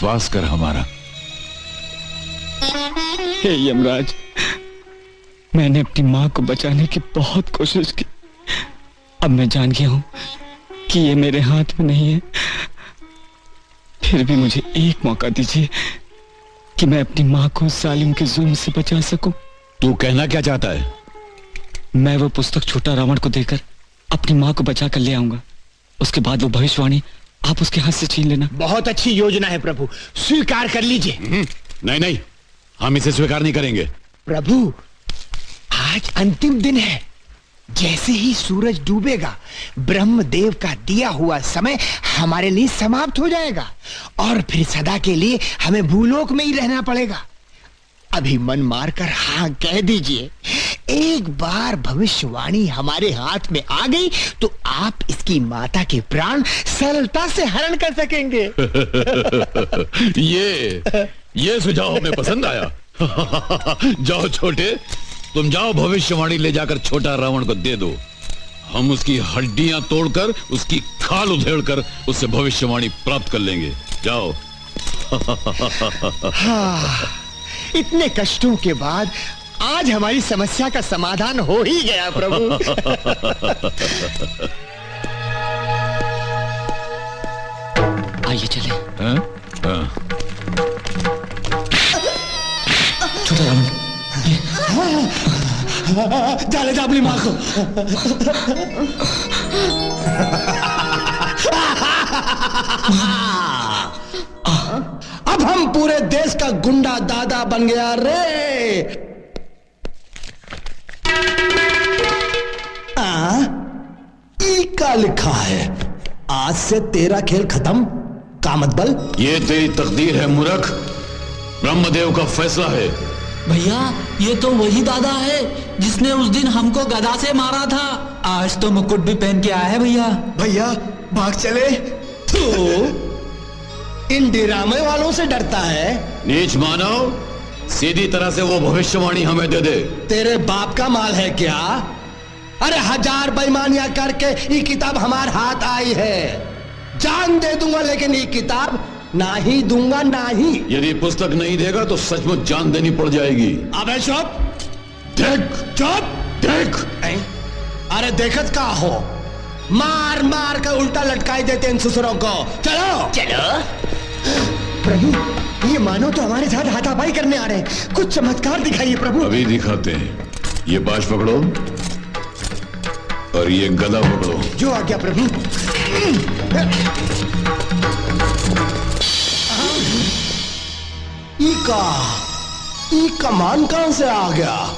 विश्वास कर हमारा। हे यमराज, मैंने अपनी माँ को बचाने की बहुत कोशिश की। अब मैं जान गया हूं कि ये मेरे हाथ में नहीं है। फिर भी मुझे एक मौका दीजिए कि मैं अपनी माँ को जालिम के जुल्म से बचा सकूं। तू कहना क्या चाहता है? मैं वो पुस्तक छोटा रावण को देकर अपनी माँ को बचा कर ले आऊंगा। उसके बाद वो भविष्यवाणी आप उसके हाथ से छीन लेना। बहुत अच्छी योजना है प्रभु, स्वीकार कर लीजिए। नहीं नहीं, हम इसे स्वीकार नहीं करेंगे। प्रभु, आज अंतिम दिन है। जैसे ही सूरज डूबेगा, ब्रह्मदेव का दिया हुआ समय हमारे लिए समाप्त हो जाएगा और फिर सदा के लिए हमें भूलोक में ही रहना पड़ेगा। अभी मन मारकर हाँ कह दीजिए। एक बार भविष्यवाणी हमारे हाथ में आ गई तो आप इसकी माता के प्राण सरलता से हरण कर सकेंगे। ये सुझाव हमें पसंद आया। जाओ छोटे, तुम जाओ, भविष्यवाणी ले जाकर छोटा रावण को दे दो। हम उसकी हड्डियां तोड़कर, उसकी खाल उधेड़कर उससे भविष्यवाणी प्राप्त कर लेंगे। जाओ। हाँ, इतने कष्टों के बाद आज हमारी समस्या का समाधान हो ही गया प्रभु। आइए चले। छोटा रावण, जाले जा अपनी माँ को। अब हम पूरे देश का गुंडा दादा बन गया रे। ई का लिखा है, आज से तेरा खेल खत्म। कामतबल, ये तेरी तकदीर है मूर्ख। ब्रह्मदेव का फैसला है। भैया, ये तो वही दादा है जिसने उस दिन हमको गदा से मारा था। आज तो मुकुट भी पहन के आया है भैया। भैया भाग चले। तो इन डरामे वालों से डरता है? नीच मानव, सीधी तरह से वो भविष्यवाणी हमें दे दे। तेरे बाप का माल है क्या? अरे 1000 बेईमानियां करके ये किताब हमारे हाथ आई है। जान दे दूंगा लेकिन ये किताब ना ही दूंगा, ना ही। यदि पुस्तक नहीं देगा तो सचमुच जान देनी पड़ जाएगी। अबे चुप। देख चुप। देख। अरे देखत का हो, मार मार कर उल्टा लटकाई देते इन ससुरों को। चलो चलो। प्रभु, ये मानो तो हमारे साथ हाथापाई करने आ रहे हैं। कुछ चमत्कार दिखाइए प्रभु। अभी दिखाते हैं। ये बाज पकड़ो और ये गदा पकड़ो। जो आज्ञा प्रभु। ई का मान कहां से आ गया?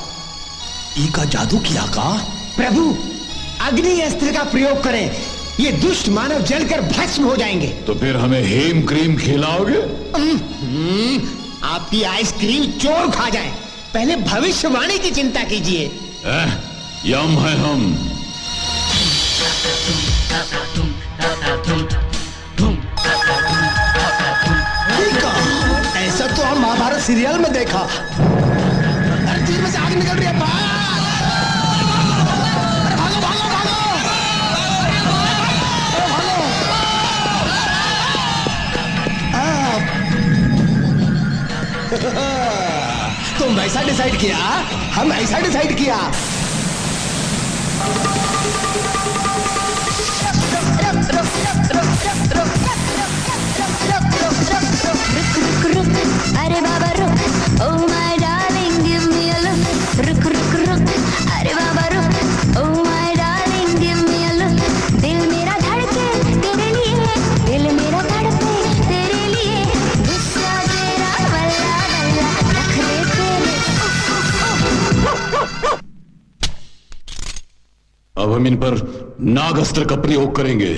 ई का जादू किया का? प्रभु, अग्नि अस्त्र का प्रयोग करें, ये दुष्ट मानव जलकर भस्म हो जाएंगे। तो फिर हमें हेम क्रीम खिलाओगे? आपकी आइसक्रीम चोर खा जाए। पहले भविष्यवाणी की चिंता कीजिए। यम है हम। ऐसा तो हम महाभारत सीरियल में देखा। धरती में से आग निकल रही है। भागो भागो भागो। तुम वैसा डिसाइड किया, हम ऐसा डिसाइड किया। अरे बाबा रुक, oh my darling give me a look, रुक रुक रुक, अरे बाबा रुक, oh my darling give me a look, दिल मेरा धड़के तेरे लिए, दिल मेरा धड़के तेरे लिए, गुस्सा तेरा बल्ला बल्ला रख दे तेरे। अब हम इन पर नागअस्त्र का प्रयोग करेंगे।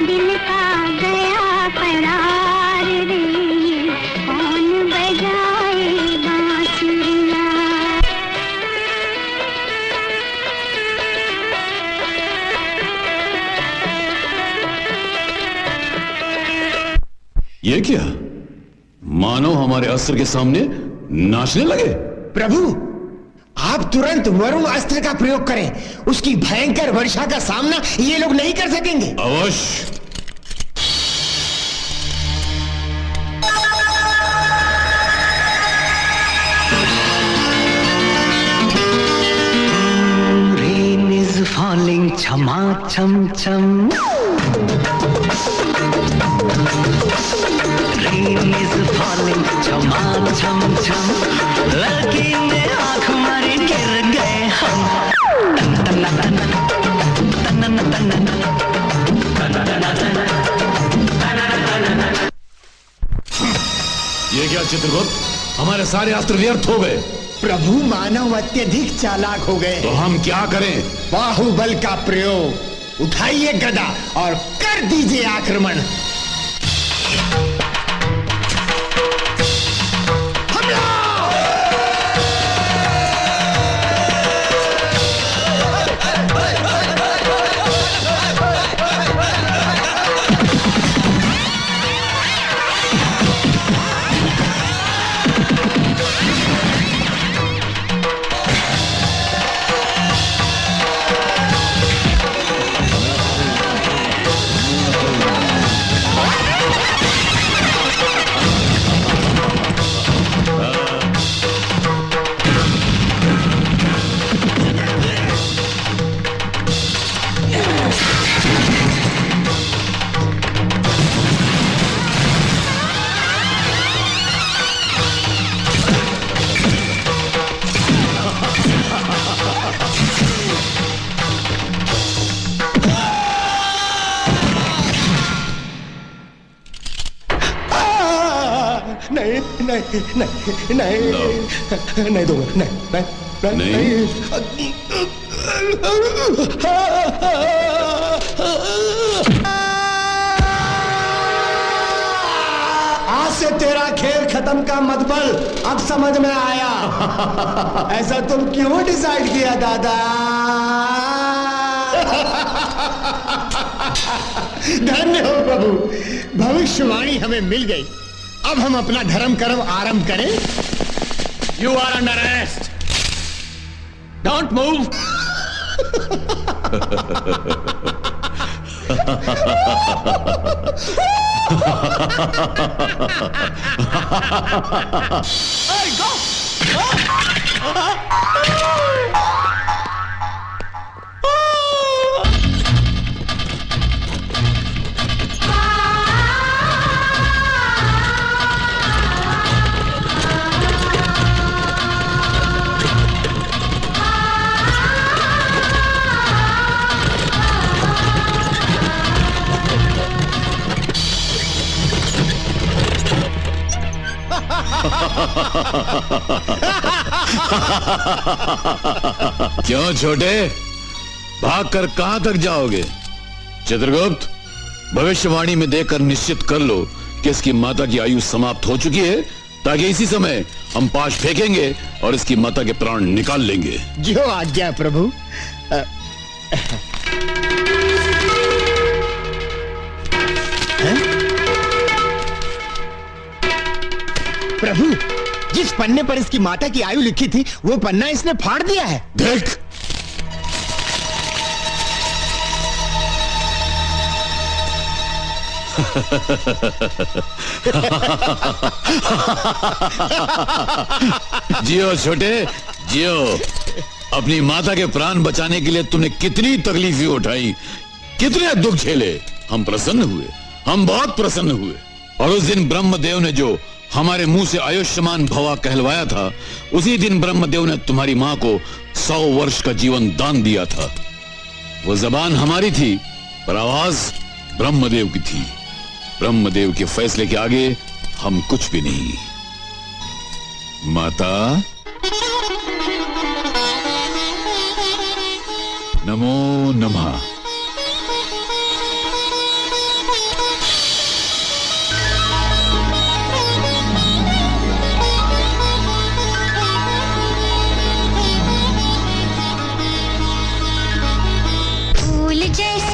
दिल का गया करार रे, कौन बजाए ये क्या? मानो हमारे अस्त्र के सामने नाचने लगे। प्रभु, आप तुरंत वरुण अस्त्र का प्रयोग करें। उसकी भयंकर वर्षा का सामना ये लोग नहीं कर सकेंगे। अवश्य। Rain is falling, chama cham cham. Rain is falling, chama cham cham. लड़की ने आँख मारी गिर गए हम। तन तन तन तन तन तन ये क्या चित्रगुप्त? हमारे सारे अस्त्र व्यर्थ हो गए। प्रभु, मानव अत्यधिक चालाक हो गए। तो हम क्या करें? बाहुबल का प्रयोग। उठाइए गदा और कर दीजिए आक्रमण। नहीं दूंगा। नहीं। आज से तेरा खेल खत्म का मतलब अब समझ में आया। ऐसा तुम क्यों डिसाइड किया दादा? धन्य हो प्रभु, भविष्यवाणी हमें मिल गई। अब हम अपना धर्म कर्म आरंभ करें। You are under arrest. Don't move. Hey, go! क्यों छोटे, भागकर कहां तक जाओगे? चित्रगुप्त, भविष्यवाणी में देखकर निश्चित कर लो कि इसकी माता की आयु समाप्त हो चुकी है, ताकि इसी समय हम पाश फेंकेंगे और इसकी माता के प्राण निकाल लेंगे। जो आज्ञा प्रभु। प्रभु, जिस पन्ने पर इसकी माता की आयु लिखी थी वो पन्ना इसने फाड़ दिया है। देख। जियो छोटे, जियो। अपनी माता के प्राण बचाने के लिए तुमने कितनी तकलीफें उठाई, कितने दुख झेले। हम प्रसन्न हुए, हम बहुत प्रसन्न हुए। और उस दिन ब्रह्मदेव ने जो हमारे मुंह से आयुष्मान भवा कहलवाया था, उसी दिन ब्रह्मदेव ने तुम्हारी मां को 100 वर्ष का जीवन दान दिया था। वो जबान हमारी थी, पर आवाज ब्रह्मदेव की थी। ब्रह्मदेव के फैसले के आगे हम कुछ भी नहीं। माता, नमो नमः। फूल जैसे